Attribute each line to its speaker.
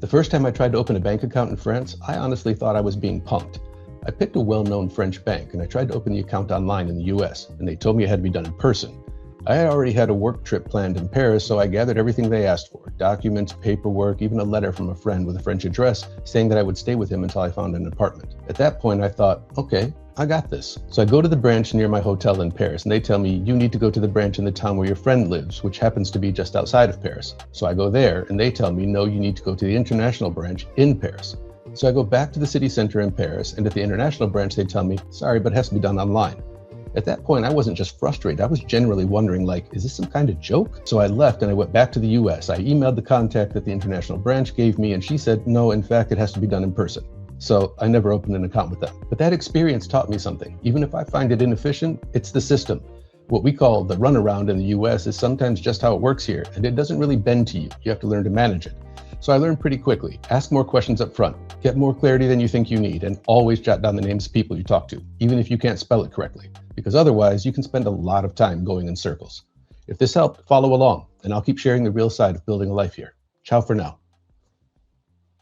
Speaker 1: The first time I tried to open a bank account in France, I honestly thought I was being punked. I picked a well-known French bank and I tried to open the account online in the US, and they told me it had to be done in person. I had already had a work trip planned in Paris, so I gathered everything they asked for: documents, paperwork, even a letter from a friend with a French address saying that I would stay with him until I found an apartment. At that point, I thought, okay, I got this. So I go to the branch near my hotel in Paris, and they tell me, you need to go to the branch in the town where your friend lives, which happens to be just outside of Paris. So I go there, and they tell me, no, you need to go to the international branch in Paris. So I go back to the city center in Paris, and at the international branch, they tell me, sorry, but it has to be done online. At that point, I wasn't just frustrated, I was generally wondering, like, is this some kind of joke? So I left and I went back to the US. I emailed the contact that the international branch gave me, and she said, no, in fact, it has to be done in person. So I never opened an account with them. But that experience taught me something. Even if I find it inefficient, it's the system. What we call the runaround in the US is sometimes just how it works here, and it doesn't really bend to you. You have to learn to manage it. So I learned pretty quickly. Ask more questions up front, get more clarity than you think you need, and always jot down the names of people you talk to, even if you can't spell it correctly, because otherwise you can spend a lot of time going in circles. If this helped, follow along, and I'll keep sharing the real side of building a life here. Ciao for now.